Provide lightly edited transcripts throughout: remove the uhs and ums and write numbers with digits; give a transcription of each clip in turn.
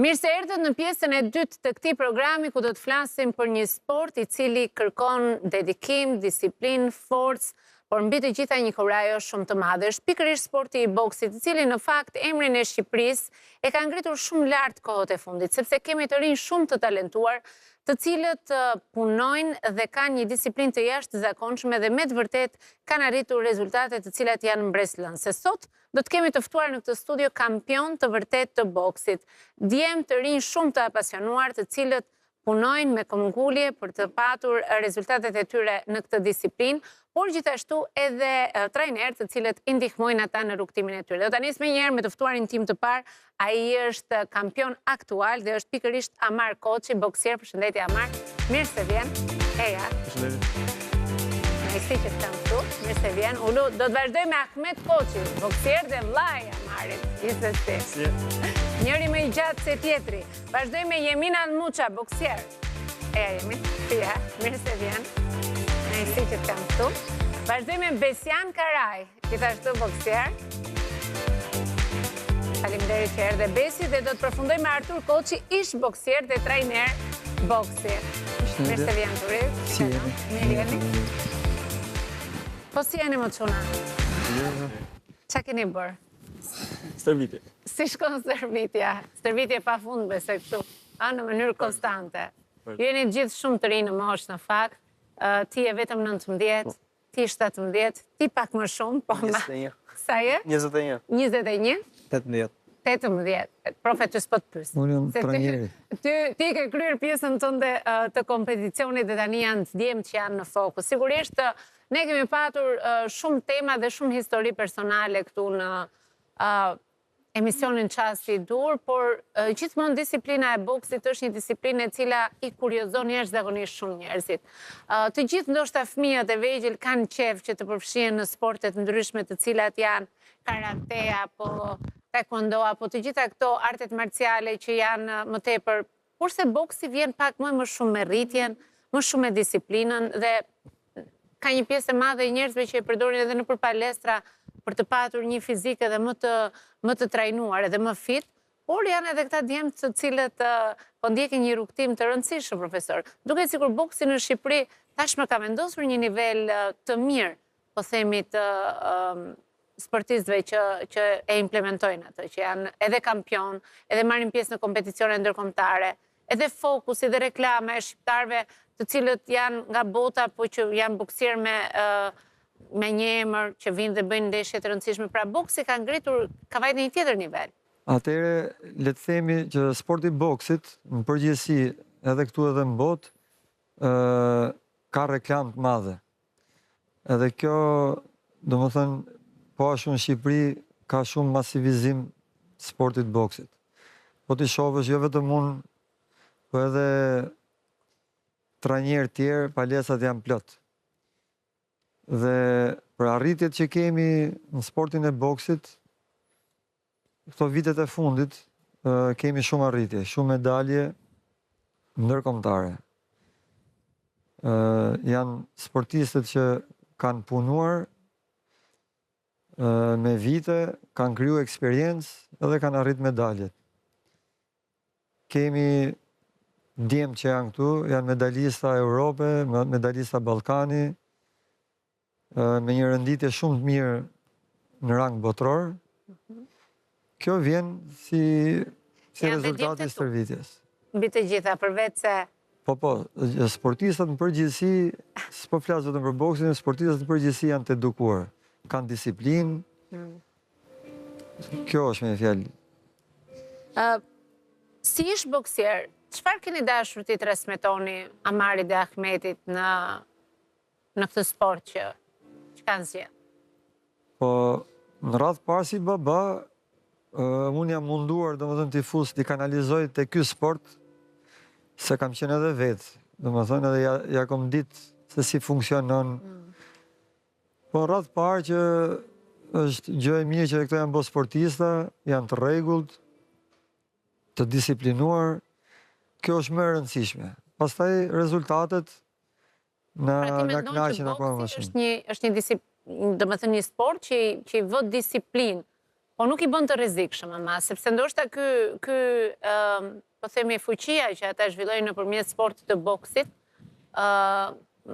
Mirë se erdhët në pjesën e dytë të këtij programi ku do të flasim për një sport i cili kërkon dedikim, disiplinë, forcë, por mbi të gjitha një kurajo shumë të madhe. Është pikërisht sporti i boksit, i cili në fakt emrin e Shqipërisë e ka ngritur shumë lart kohët e fundit, sepse kemi të rinj shumë të talentuar, të cilët punojnë dhe kanë një disiplinë të jashtëzakonshme dhe me të vërtet kanë arritur rezultate të cilat janë mbreslënse. Sot do të kemi të ftuar në këtë studio kampion të vërtet të boksit, djemë të rinj shumë të apasionuar, të cilët punojnë me këmbgulje për të patur rezultatet e tyre në këtë disiplinë, por gjithashtu edhe trajnerë të cilët i ndihmojnë ata në rrugtimin e tyre. Do ta nis më njëherë me të ftuarin tim të parë, ai është kampion aktual dhe është pikërisht Amar Koçi, boksier. Përshëndetje Amar. Mirë se vjen. Eja. Përshëndetje. Nëjësi që të kam këtu, mirë se vjen. Ulu, do të vazhdoj me Ahmet Koçi, boksier dhe vllai Amarit. Gjithsesi. Njëri më i gjatë se tjetri. Vazhdoj me Jemin Almuça, boksier. Eja Jemi, ja, mirë se vjen. Nëjësi që të kam këtu. Vazhdoj me Besian Karaj, gjithashtu boksier. Faleminderit që erdhe Besi dhe do të përfundoj me Artur Koçi, ish boksier dhe trajner boksi. Mirë se vjen Turit. Si jeni? Mirë jeni. Po si jeni më çuna? Qa keni bërë? Stërvitje. Si shkon stërvitja? Stërvitje pa fund besoj këtu, në mënyrë konstante. Ju jeni gjithë shumë të rinë në moshë në fakt, ti e vetëm 19, ti 17, ti pak më shumë, po ma... 21. Sa je? 21. 21? 18. 18. Profet, s'po të pysë. Unë jam trajneri. Ti ke kryer pjesën tënde të kompeticionit dhe tani janë të djemë që janë në fokus. Sigurisht, ne kemi patur shumë tema dhe shumë histori personale këtu në emisionin Qasti i dur, por gjithmonë disiplina e boksit është një disiplinë e cila i kuriozon jashtëzakonisht shumë njerëzit. Të gjithë ndoshta fëmijët e vegjël kanë qejf që të përfshihen në sportet ndryshme të cilat janë karate apo taekwondo apo të gjitha këto artet marciale që janë më tepër, kurse boksi vjen pak më shumë me rritjen, më shumë me disiplinën dhe ka një pjesë e madhe e njerëzve që e përdorin edhe nëpër palestra për të patur një fizikë edhe më të trajnuar edhe më fit, por janë edhe këta djemë të cilët po ndjekin një rrugtim të rëndësishëm, profesor. Duket sikur boksi në Shqipëri tashmë ka vendosur një nivel të mirë, po themi të sportistëve që e implementojnë atë, që janë edhe kampion, edhe marrin pjesë në kompeticione ndërkombëtare, edhe fokusi dhe reklama e shqiptarëve të cilët janë nga bota, po që janë boksier me një emër që vinë dhe bëjnë ndeshje të rëndësishme. Pra boksi ka ngritur, ka vajtë në një tjetër nivel. Atëre, le të themi që sporti boksit, në përgjithësi edhe këtu edhe në botë, ka reklam të madhe. Edhe kjo, do më thënë, po ashtu në Shqipëri, ka shumë masivizim sportit boksit. Po t'i shofësh, jo vetëm unë, po edhe trajnerë tjerë, palesat janë plot. Dhe për arritjet që kemi në sportin e boksit, këto vitet e fundit, kemi shumë arritje, shumë medalje ndërkombëtare. Janë sportistët që kanë punuar me vite, kanë kriju eksperiencë edhe kanë arrit medaljet. Kemi djemë që janë këtu, janë medalista Europe, medalista Ballkani, me një renditje shumë të mirë në rang botror. Kjo vjen si rezultati i stërvitjes. Mbi të gjitha, përveç se... Po, sportistat në përgjithësi, s'po flas vetëm për boksin, sportistat në përgjithësi janë të edukuar, kanë disiplinë. Kjo është me fjalë. Si ish boksier, çfarë keni dashur ti transmetoni Amarit dhe Ahmetit në këtë sport që kanë zgjedhur? Po, në radhë parë si baba, unë jam munduar, domethënë, t'i kanalizoj te ky sport, se kam qenë edhe vetë, domethënë, edhe ja kom ditë se si funksionon. Po, në radhë parë që është gjë e mirë që këto janë bo sportista, janë të rregullt, të disiplinuar, kjo është më e rëndësishme. Pastaj rezultatet na kënaqin akoma më shumë. Është një disiplinë, domethënë një sport që i vë disiplinë, Po nuk I bën të rrezikshëm ama, sepse ndoshta ky po themi fuqia që ata zhvillojnë nëpërmjet sportit të boksit,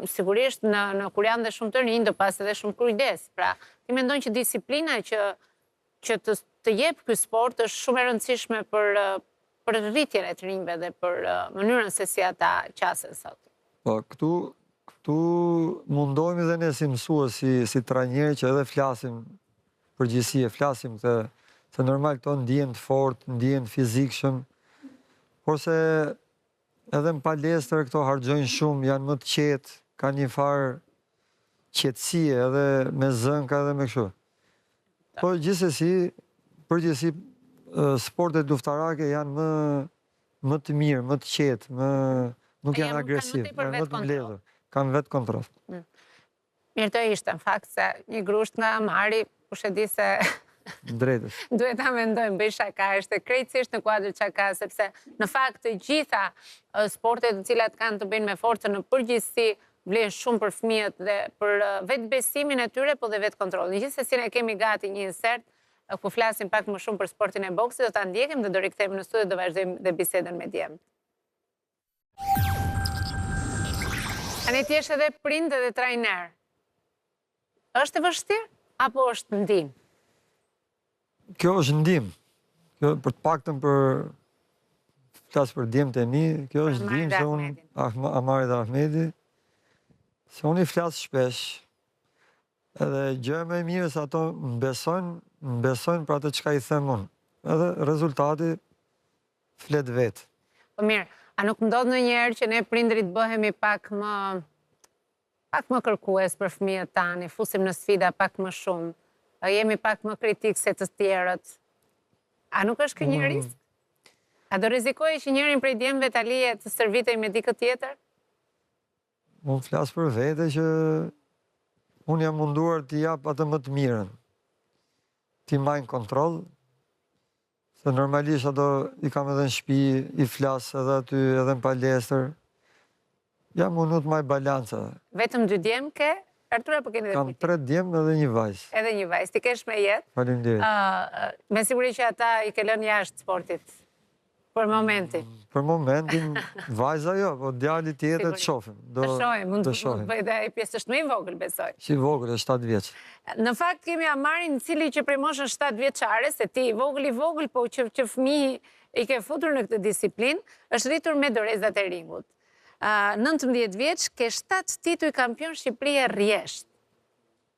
sigurisht në kur janë dhe shumë të rinj do pas edhe shumë kujdes. Pra, ti mendon që disiplina që të jep ky sport është shumë e rëndësishme për rritjen e të rinjve dhe për mënyrën se si ata qasen sot. Po, këtu mundohemi dhe ne si mësues, si trajnerë që edhe flasim përgjithësi, flasim se normal këto ndihen të fortë, ndihen fizikshëm, por se edhe në palestër këto harxojnë shumë, janë më të qetë, kanë një farë qetësie edhe me zënka edhe me kështu. Po përgjithësi sportet luftarake janë më të mirë, më të qetë, nuk janë agresiv, janë më të mbledhur, kanë vetë kontroll. Mirë të ishte, në fakt se një grusht nga Mari, kush e di se Drejtës. duhet ta mendojmë, bëj shaka, është krejtësisht në kuadër shaka, sepse në fakt të gjitha sportet të cilat kanë të bëjnë me forcën në përgjithësi vlen shumë për fëmijët dhe për vetë besimin e tyre, po dhe vetë kontrollin. Gjithsesi ne kemi gati një insert ku flasim pak më shumë për sportin e boksit, do ta ndjekim dhe do rikthehemi në studio dhe do vazhdojmë dhe bisedën me djemt. Tani ti je edhe prind edhe trajner. Është e vështirë apo është ndihmë? Kjo është ndihmë. Kjo për të paktën flas për djemtë e mi, kjo është ndihmë se unë Amari dhe Ahmedi, se unë I flas shpesh. Edhe gjë më e mirë se ato më besojnë për atë çka I them unë. Edhe rezultati flet vetë. Po mirë, a nuk ndodh ndonjëherë që ne prindrit bëhemi pak më kërkues për fëmijët tani, fusim në sfida pak më shumë, jemi pak më kritik se të tjerët. A nuk është ky një risk? A do rrezikoje që njërin prej djemve ta lije të stërvitej me dikë tjetër? Unë flas për vete që unë jam munduar t'i jap atë më të mirën. T'i majnë kontroll, se normalisht ato I kam edhe në shtëpi, I flas edhe aty, edhe në palestër. Jam mundu të maj balanca. Vetëm 2 djem ke? Artur apo keni edhe Kam 3 djem edhe një vajzë. Edhe një vajzë, ti kesh me jetë? Faleminderit. Me siguri që ata I ke lënë jashtë sportit. Për momentin. Për momentin, vajza jo, po djali tjetër të shohim. Të shohim, mund të bëj dhe pjesë është më I vogël, besoj. Si vogël, është 7 vjeç. Në fakt kemi Amarin, cili që prej moshën 7 vjeçare, se ti I vogël, po që fëmijë I ke futur në këtë disiplinë, është rritur me dorezat e ringut. 19 vjeç, ke 7 tituj kampion Shqipërie rjesht.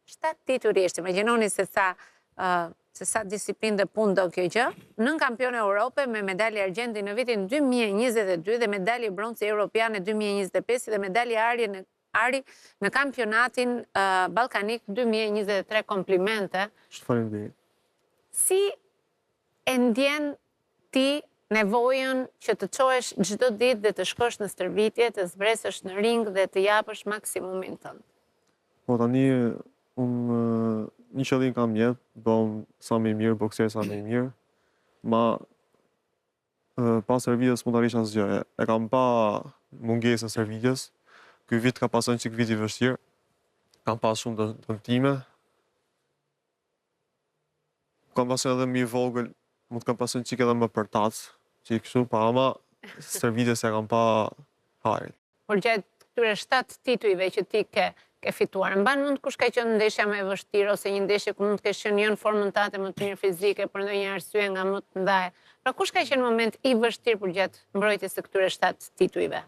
7 tituj rjesht, imagjinoni se sa disiplinë dhe punë do kjo gjë. 9 kampion Europe me medalje argjenti në vitin 2022 dhe medalje bronce europiane 2025 dhe medalje ari në kampionatin Ballkanik 2023. Komplimente. Faleminderit. Si e ndjen ti nevojën që të çohesh çdo ditë dhe të shkosh në stërvitje, të zbresësh në ring dhe të japësh maksimumin tënd? Po tani unë një qëllim kam jetë, bëm sa më I mirë, bokser sa më I mirë. Pas stërvitjes mund të arrish asgjë. E kam pa mungesën e stërvitjes. Ky vit ka pasur një çik vit I vështirë. Kam pas shumë dëmtime. Kam pasur edhe më I vogël, mund të kam pasur një çik edhe më përtac. Që I kështu, pa ama stërvitjes e kam pa hajrit. Por gjatë këtyre 7 titujve që ti ke fituar, mban mend kush ka qenë ndeshja më e vështirë ose një ndeshje ku mund të kesh qenë jo në formën tënde më të mirë fizike për ndonjë arsye nga më të ndaja. Pra kush ka qenë moment I vështirë për gjatë mbrojtjes së këtyre 7 titujve?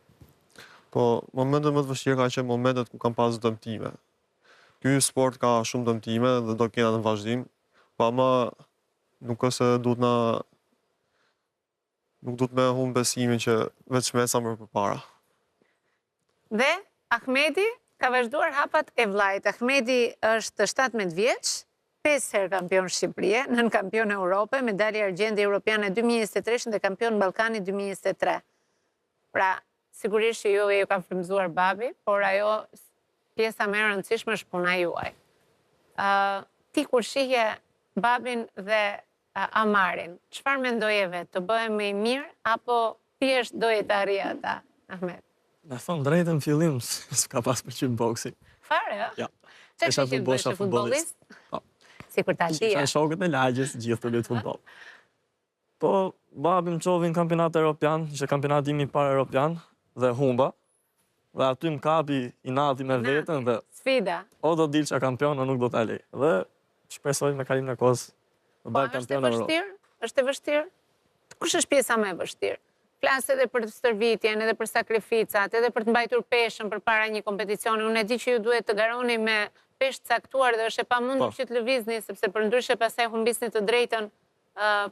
Po, momentet më të vështirë ka qenë momentet ku kam pas dëmtime. Ky sport ka shumë dëmtime dhe do kena në vazhdim, pa ama nuk është nuk duhet me humbë besimin që veç me sa më përpara. Dhe Ahmedi ka vazhduar hapat e vllajt. Ahmedi është 17 vjeç, 5 herë kampion Shqipërie, 9 kampion Europe, medalje argjenti europiane 2023 dhe kampion Ballkani 2023. Pra, sigurisht që ju ka frymëzuar babi, por ajo pjesa më e rëndësishme është puna juaj. Ti kur shihje babin dhe Amarin, çfarë mendoje vetë, të bëhem më I mirë apo thjesht doje të arrijë ata, Ahmed? Me thonë drejtën fillim, s'ka pas pëlqyer boksi. Fare, ë? Ja. Çfarë që bësh futbollist? Po. Sikur ta dija. Isha shokët e lagjes, gjithë të lutë futboll. Po, babi më çovi në kampionat evropian, ishte kampionati im i parë evropian dhe humba. Dhe aty më kapi inati me veten dhe Sfida. o do dilça kampion o nuk do ta lej. Dhe shpresoj me kalimin e kohës të Po, bëj është e kampion Evropë. vështirë? Është e vështirë? Kush është pjesa më e vështirë? Flas edhe për stërvitjen, edhe për sakrificat, edhe për të mbajtur peshën përpara një kompeticioni. Unë e di që ju duhet të garoni me peshë caktuar dhe është e pamundur që të lëvizni, sepse përndryshe pastaj humbisni të drejtën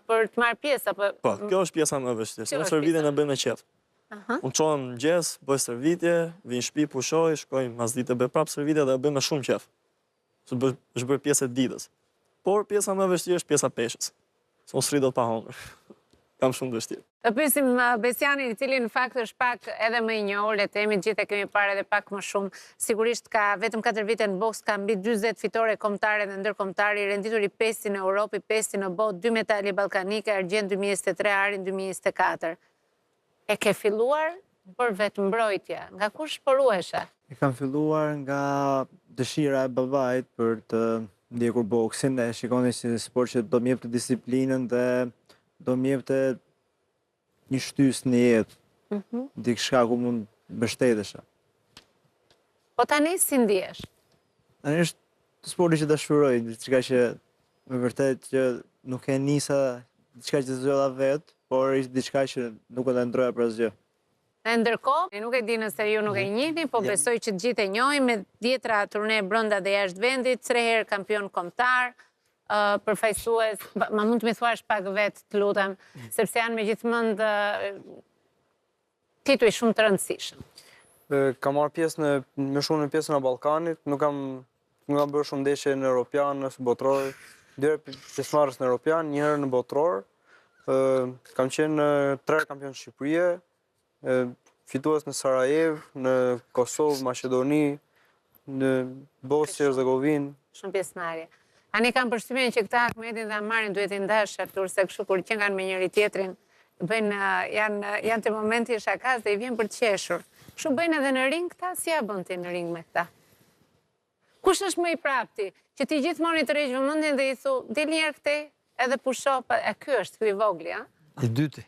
për të marrë pjesë apo Po, kjo është pjesa më e vështirë. Kjo Unë është stërvitjen pjesa e bëj me qejf. Unë çohem në mëngjes, bëj stërvitje, vi në shtëpi, pushoj, shkoj mas dite bëj prapë stërvitje dhe e bëj me shumë qejf. Është bërë pjesë e ditës. Por pjesa më e vështirë është pjesa peshës. Se unë s'rri dot pa hungur. Kam shumë vështirë. Të pyesim Besianin, i cili në fakt është pak edhe më i njohur, le të themi gjithë e kemi parë edhe pak më shumë. Sigurisht ka vetëm 4 vite në boks, ka mbi 40 fitore kombëtare dhe ndërkombëtare, i renditur i 5 në Europë, 5 në botë, 2 medalje ballkanike, argjend 2023, arin 2024. E ke filluar për vetë mbrojtje. Nga kush porueshe? E kam filluar nga dëshira e babait për të ndjekur boksin, e shikoni si sport që do më jepte disiplinën dhe do më jepte një shtys në jetë, diçka ku mund mbështetesha. Po tani si ndihesh? Tani është sporti që dashuroj, diçka që me vërtet që nuk e nisa, diçka që zgjodha vetë, por ishte diçka që nuk e ndroja për asgjë. E ndërkohë, nuk e di nëse ju nuk e njihni, po besoj që të gjithë e njohin me 10 turne brenda dhe jashtë vendit, 3 herë kampion kombëtar, përfaqësues, ma mund të më thuash pak vetë, të lutem, sepse janë me gjithmonë tituj shumë të rëndësishëm. Kam marrë pjesë më shumë në pjesën e Ballkanit, nuk kam bërë shumë ndeshje në Europian, nësë botror, 2 herë pjesëmarrës në Europian, 1 herë në botror, kam qenë 3 kampion Shqipërie, fitues në Sarajevo, në Kosovë, Maqedoni, në Bosnjë Hercegovinë. Shumë pjesëmarrje. Ani kam përshtypjen që këta Ahmetin dhe Amarin duhet i ndash, Artur, se kështu kur që kanë me njëri tjetrin, janë të momenti e shakas dhe i vjen për të qeshur. Kështu bëjnë edhe në ring këta, si ja bën ti në ring me këta? Kush është më i prapti? Që ti gjithmonë i të rreq vëmendjen dhe i thu, dil njerë këte, edhe pusho, e ky është, ky i vogli, a? I dyti.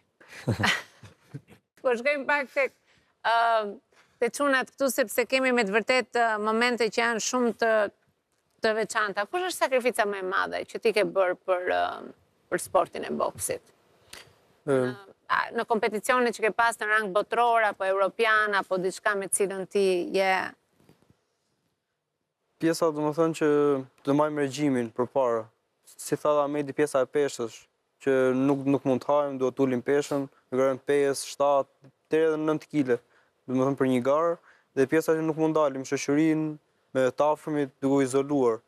Po shkojmë pak te çunat këtu, sepse kemi me të vërtet momente që janë shumë të veçanta. Kush është sakrifica më e madhe që ti ke bërë për sportin e boksit? Në kompeticionet që ke pas në rang botror, apo europian, apo diçka me cilën ti je... Pjesa do më thënë që të majmë regjimin për para. Si tha dhe Ahmeti, pjesa e peshës, që nuk mund të hajmë, duhet ullim peshën, gërëm 5, 7, deri edhe 9 kg, do më thënë për një garë, dhe pjesa që nuk mund dalim shoqërinë me të afërmit duke u izoluar.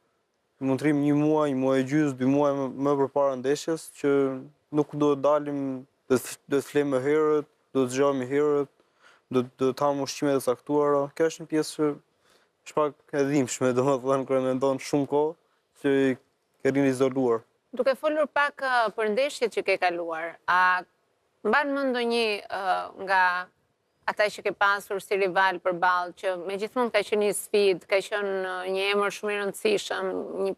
Mund të rrim 1 muaj, 1 muaj e gjysmë, 2 muaj më përpara ndeshjes, që nuk duhet dalim, duhet flemë herët, duhet zgjojmë herët, duhet hamë ushqime të caktuara. Kjo është një pjesë që është pak e dhimbshme, domethënë kur e mendon shumë kohë, që ke rinë izoluar. Duke folur pak për ndeshjet që ke kaluar, a mban mend ndonjë nga ata që ke pasur si rival përballë, që megjithmonë ka qenë një sfidë, ka qenë një emër shumë i rëndësishëm, një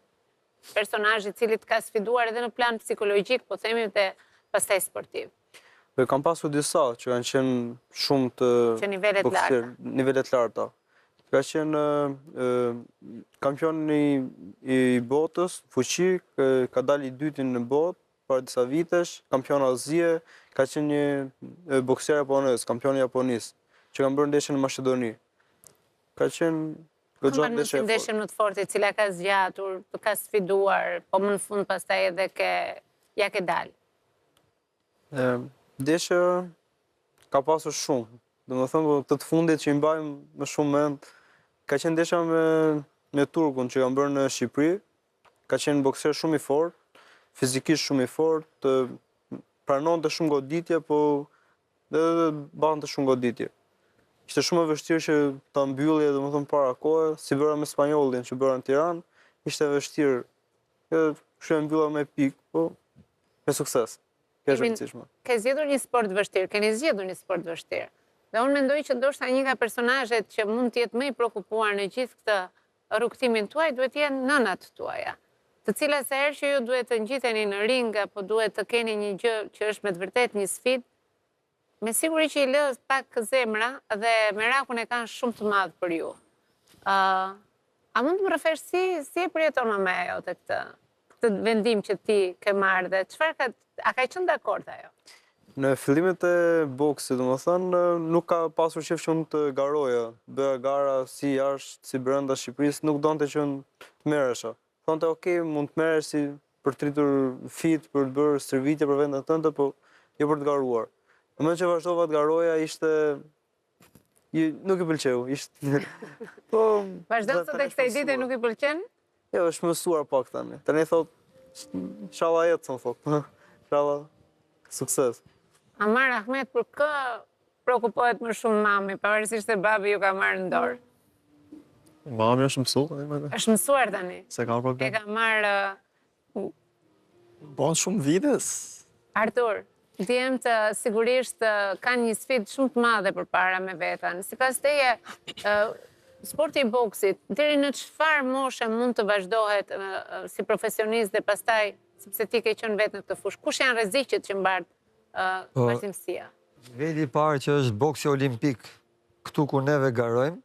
personazh i cili të ka sfiduar edhe në plan psikologjik, po themi dhe pastaj sportiv. Kam pasur disa që kanë qenë shumë të Që nivelet larta. Nivelet larta. Ka qenë kampion i botës, fuqi, ka dalë i dyti në botë para disa vitesh, kampion Azie, ka qenë një bokser japonez, kampion japonis, që kanë bërë ndeshje në Maqedoni. Ka qenë goxha ndeshje. Ndeshje më të fortë, e cila ka zgjatur, ka sfiduar, po më në fund pastaj edhe ja ke dalë. Ndeshje ka pasur shumë. Domethënë të fundit që i mbajmë më shumë mend, ka qenë ndeshja me Turkun që kanë bërë në Shqipëri. Ka qenë bokser shumë i fortë, fizikisht shumë i fortë, pranonte shumë goditje, po dhe bante shumë goditje. Ishte shumë e vështirë që ta mbyllje, domethënë para kohë, si bëra me spanjollin që bëra në Tiranë, ishte vështirë. Kështu e mbylla me pikë, po me sukses. Kjo është e rëndësishme. Ke zgjedhur një sport vështirë, keni zgjedhur një sport vështirë. Dhe unë mendoj që ndoshta një nga personazhet që mund të jetë më i shqetësuar në gjithë këtë rrugtimin tuaj duhet jenë nënat tuaja. të cilat se herë që ju duhet të ngjiteni në ring apo duhet të keni një gjë që është me të vërtet një sfidë, me siguri që i lë pak zemra dhe merakun e kanë shumë të madh për ju. A mund të më rrëfesh si e përjeton me ajo këtë vendim që ti ke marrë dhe çfarë a ka qenë dakord ajo? Në fillimet e boksit, domethënë, nuk ka pasur qef që unë të garoja. Bëja gara si jashtë, si brenda Shqipërisë, nuk donte që unë të merresha. Thonte, okay, mund të merresh si për të rritur fit, për të bërë stërvitje për vendet tënde, po jo për të garuar. Në moment që vazhdova të garoja, nuk i pëlqeu, po Vazhdon sot e kësaj dite nuk i pëlqen? Jo, është mësuar pak tani. Tani thot, inshallah jetë, thot. Inshallah sukses. Amar Ahmet, për kë prekupohet më shumë mami, pavarësisht se babi ju ka marrë në dorë? Mami është mësuar, Është mësuar tani. se ka E problem. ka marrë Bon shumë vites. Artur, djemtë sigurisht kanë një sfidë shumë të madhe përpara me veten. Sipas teje, sporti i boksit, deri në çfarë moshe mund të vazhdohet si profesionist dhe pastaj, sepse ti ke qenë vetë në këtë fushë, kush janë rreziqet që mbartë vazhdimësia? Niveli i parë që është boksi olimpik, këtu ku neve garojmë,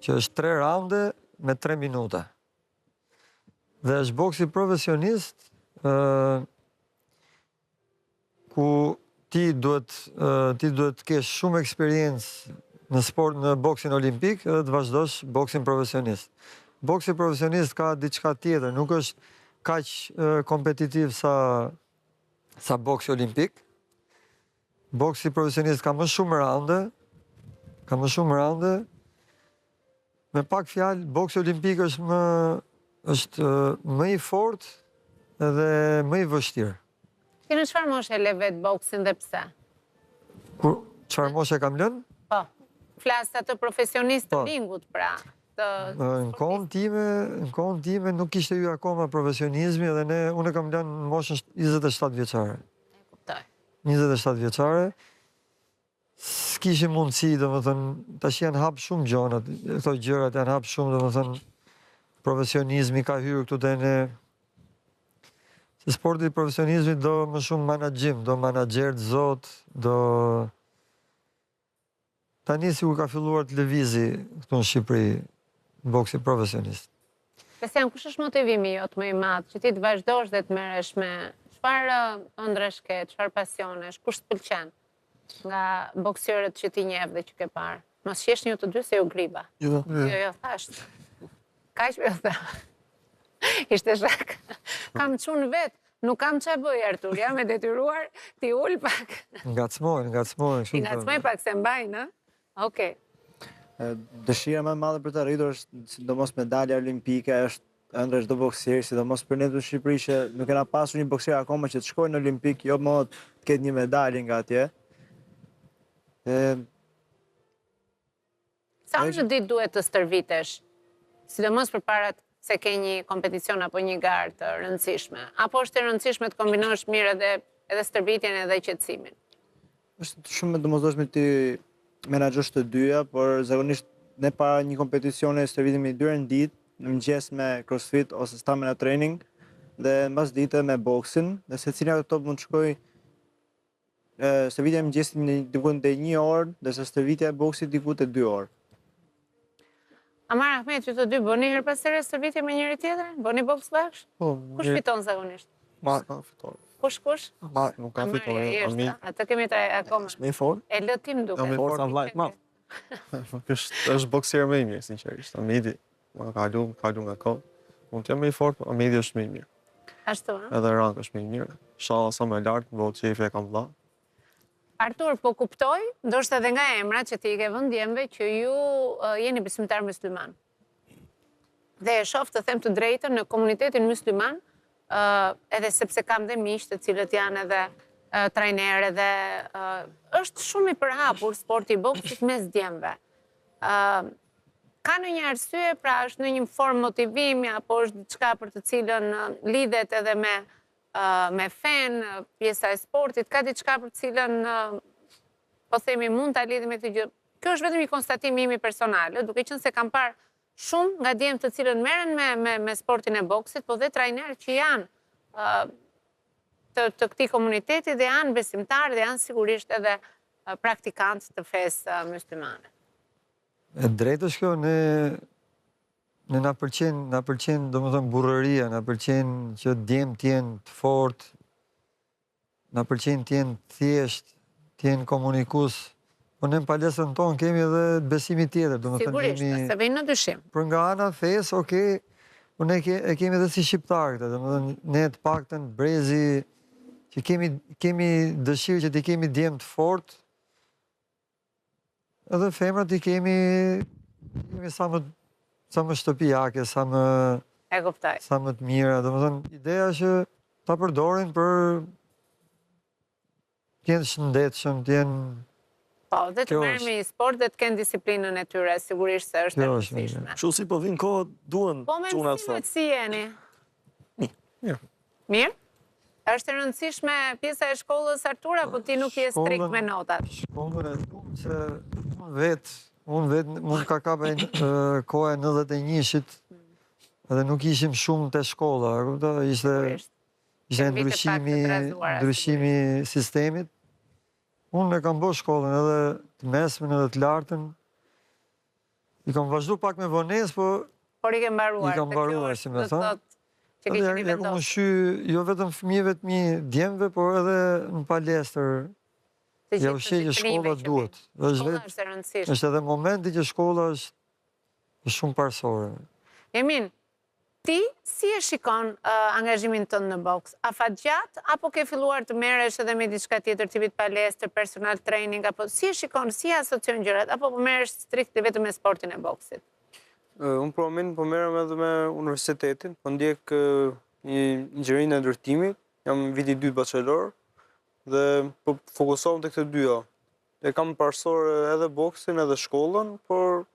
që është 3 raunde me 3 minuta. Dhe është boksi profesionist, ku ti duhet të kesh shumë eksperiencë në sport, në boksin olimpik, edhe të vazhdosh boksin profesionist. Boksi profesionist ka diçka tjetër, nuk është kaq kompetitiv sa boksi olimpik. Boksi profesionist ka më shumë raunde, me pak fjalë, boksi olimpik është më i fortë edhe më i vështirë. Ti në çfarë moshe le vetë boksin dhe pse? Çfarë moshe kam lënë? Po, flas atë profesionist të Po. ringut, pra. Në kohën time nuk kishte hyrë akoma profesionizmi dhe unë kam lënë në moshën 27 vjeçare. Kuptoj. 27 vjeçare, s'kishim mundësi, domethënë, tash janë hap shumë gjëra, këto gjërat janë hap shumë, domethënë, profesionizmi ka hyrë këtu te ne. Se sporti i profesionizmit do më shumë menaxhim, do menaxher të zot, do tani si u ka filluar të lëvizi këtu në Shqipëri boksi profesionist. Besian, kush është motivimi jot më i madh që ti të vazhdosh dhe të merresh me çfarë ëndrësh ke, çfarë pasionesh, kush të pëlqen nga boksierët që ti njeh dhe që ke parë? Mos qesh një të dy se ju griba. Jo. Jo, thash. Kaq më tha. Ishte shak. Kam çun vet, nuk kam ç'a bëj Artur, jam e detyruar ti ul pak. Ngacmojnë. Ti ngacmoj pak se mbajnë, ë? Okej. Dëshira më e madhe për të arritur është sidomos medalja olimpike, është ëndër çdo boksier, sidomos për ne në Shqipëri që nuk kena pasur një boksier akoma që të shkojë në olimpik, jo më të ketë një medalje nga atje. Sa në ditë duhet të stërvitesh, sidomos përpara se ke një kompeticion apo një garë të rëndësishme, apo është e rëndësishme të kombinosh mirë edhe stërvitjen edhe qetësimin? Është shumë e domosdoshme ti menaxhosh të dyja, por zakonisht ne para një kompeticioni stërvitemi 2 herë në ditë, në mëngjes me crossfit ose stamina training dhe mbas dite me boksin, dhe secila nga këto mund të shkojë stërvitja e mëngjesit diku te 1 orë, ndërsa stërvitja e boksit diku te 2 orë. Amar Ahmet, ju të dy bëni her pas here stërvitje me njëri tjetrin? Bëni boks bashkë? Po, Kush fiton zakonisht? Ma fiton. Kush? Nuk ka fiton. Ami, Atë kemi të akoma. Me i fort. E lë tim duke. Ami Forca vllajt madh. është boksier më i mirë, sinqerisht. Amedi, ma ka kalu nga kohë. Mund të jam më i fortë, po Amedi është më i mirë. Ashtu, ë? Edhe rank është më i mirë. Inshallah sa më lart, vot që e kam vlla. Artur, po kuptoj, ndoshta edhe nga emrat që ti i ke vënë djemve që ju jeni besimtar musliman. Dhe e shoh të them të drejtën në komunitetin musliman, edhe sepse kam dhe miq të cilët janë edhe trajnerë dhe është shumë i përhapur sporti i boksit mes djemve. Ka në një arsye, pra është në një formë motivimi, apo është diçka për të cilën lidhet edhe me fen, pjesa e sportit, ka diçka për cilën, po themi, mund ta lidhim me këtë gjë. Kjo është vetëm një konstatim im i personal, duke qenë se kam parë shumë nga djemt të cilën merren me sportin e boksit, po dhe trajnerë që janë të këtij komuniteti dhe janë besimtarë dhe janë sigurisht edhe praktikantë të fesë myslimane. E drejtë është kjo, ne na pëlqen domethënë burrëria, na pëlqen që djemt jenë të fortë, na pëlqen të jenë thjesht, të jenë komunikues. Po ne në palestrën tonë kemi edhe besimi tjetër, domethënë Sigurisht, se vjen në dyshim. Për nga ana fesë, okay, po ne e kemi edhe si shqiptarët, domethënë ne të paktën brezi që kemi dëshirë që t'i kemi djemt fort, edhe femrat i kemi sa më shtëpiake, sa E kuptoj. më të mira. Domethënë ideja është që ta përdorin për të jenë shëndetshëm, të jenë. Po, dhe të merren me një sport dhe të kenë disiplinën e tyre, sigurisht se është e rëndësishme. Kështu si po vinë kohë, duhen Po me çunat mësimet sot. si jeni? Mirë? Është e rëndësishme pjesa e shkollës, Artur, apo ti nuk je strikt me notat? Shkollën e duhem se unë vetë mund ka kape koha e 91-shit, edhe nuk ishim shumë te shkolla, ishte ndryshimi sistemit. Unë e kam bërë shkollën edhe të mesmen edhe të lartën. I kam vazhdu pak me vonesë, po Por i ke mbaruar. I kam mbaruar, si me thonë. Që ke qeni e kam vendosur. ushqy jo vetëm fëmijëve të mi djemve, por edhe në palestër. Ja ushqej që shkolla duhet. Shkolla është e rëndësishme. Është edhe momenti që shkolla është shumë parsore. Emin, ti si e shikon angazhimin tënd në boks? Afatgjat apo ke filluar të merresh edhe me diçka tjetër, tipit palestër, personal training, apo si e shikon, si asocion gjërat, apo po merresh strikt vetëm me sportin e boksit? Unë për moment po merrem edhe me universitetin, po ndjek inxhinierinë e ndërtimit, jam viti 2 bachelor dhe po fokusohem te këto dyja. E kam parsor edhe boksin edhe shkollën, por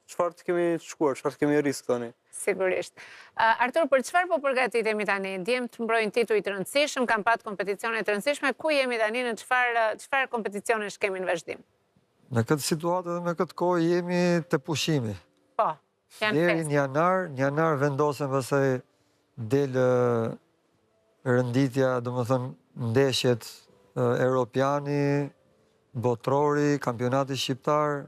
çfarë të kemi shkuar, çfarë të kemi risk tani. Sigurisht. Artur, për çfarë po përgatitemi tani? Djemt mbrojnë tituj të rëndësishëm, kam pat kompeticione të rëndësishme, ku jemi tani në çfarë kompeticionesh kemi në vazhdim? Në këtë situatë dhe me këtë kohë jemi të pushimi. Po, janë Deri fest. në janar vendosen pastaj del rënditja, domethënë ndeshjet europiani, botrori, kampionati shqiptar.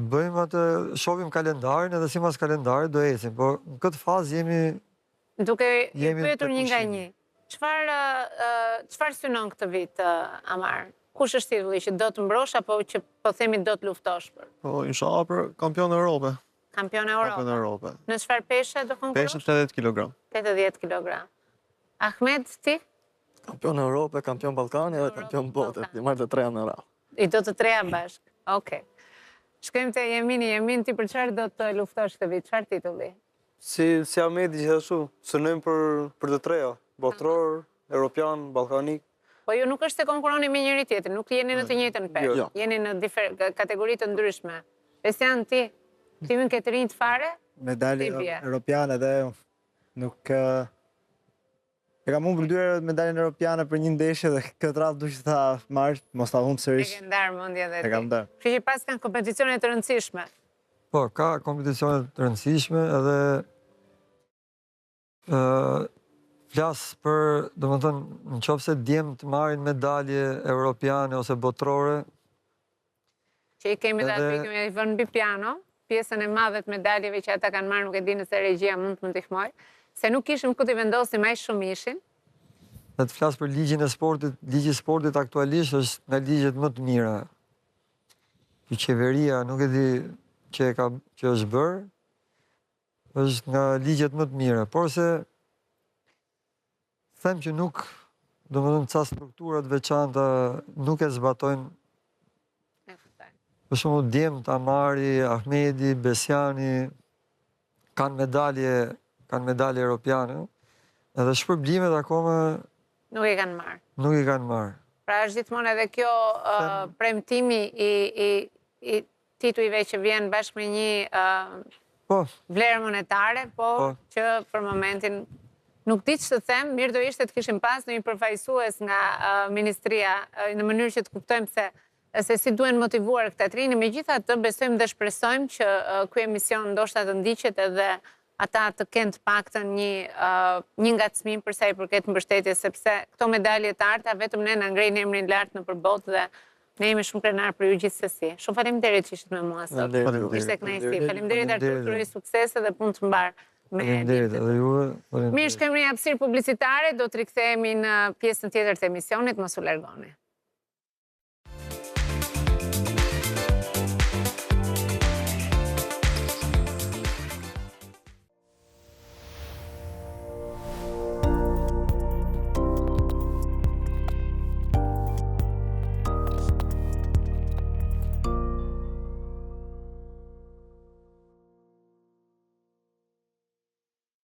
Bëjmë atë, shohim kalendarin edhe sipas kalendarit do ecim, po në këtë fazë jemi Duke i Jemi pyetur të një nga pushimi. një, çfarë synon këtë vit, Amar? Kush është titulli që do të mbrosh apo që po themi do të luftosh për? Po, inshallah për kampion Europe. Kampion Kampion Europë. Europe. Në çfarë peshe do konkurosh? Peshë 80 kg. 80 kg. Ahmed, ti? Kampion Europe, kampion Ballkani dhe kampion bote. Ti marrë të treja në radhë. I do të treja bashk. Okej. Shkojmë te Jemini. Jemin, ti për çfarë do të luftosh këtë vit? Çfarë titulli? Si Ahmedi gjithashtu, synojmë për të treja, botror, europian, ballkanik. Po ju nuk është se konkuroni me njëri tjetrin, nuk jeni në të njëjtën peshë, Jo. jeni në kategori të ndryshme. Besian, ti vjen ke të rinjt fare? Medalje Ti bje. europiane dhe nuk... E kam unë përdyre medaljen europiane për një ndeshje dhe këtë radhë duhet ta marrë, mos ta humbë E sërish. ke ndarë mendja dhe E ti. kam ndarë. Kështu që pas kanë kompeticione të rëndësishme. Po, ka kompeticione të rëndësishme edhe flas për, domethënë, nëse djemt marrin medalje europiane ose botrore, Që i kemi dhe aty, Edhe- kemi vënë mbi piano, pjesën e madhe të medaljeve që ata kanë marrë, nuk e di nëse regjia mund të më ndihmoj, se nuk kishim ku t'i vendosim aq shumë ishin. dhe të flas për ligjin e sportit, ligji i sportit aktualisht është nga ligjet më të mira. Që qeveria nuk e di që është bërë, është nga ligjet më të mira, por se them që nuk, domethënë ca strukturat veçanta nuk e zbatojnë. E kuptoj. Për shembull djemt Amari, Ahmedi, Besiani kanë medalje europiane, edhe shpërblimet akoma Nuk i kanë marrë. nuk i kanë marrë. Pra është gjithmonë edhe kjo premtimi i titujve që vjen bashkë me një Po, vlerë monetare, po Po. që për momentin nuk di që të them, mirë do ishte të kishim pas në një përfaqësues nga ministria, në mënyrë që të kuptojmë se se si duen motivuar këta të rinj. Megjithatë, besojmë dhe shpresojmë që ky emision ndoshta të ndiqet edhe ata të kenë të paktën një ngacmim për sa i përket mbështetjes, sepse këto medalje të arta vetëm ne na ngrenin emrin lart nëpër botë dhe ne jemi shumë krenar për ju gjithsesi. Shumë faleminderit që ishit me mua sot. Ishte kënaqësi. Faleminderit Artur, krye suksese dhe punë të mbar me Faleminderit edhe juve. Mirë, shkojmë në hapësirë publicitare, do të rikthehemi në pjesën tjetër të emisionit, mos u largoni.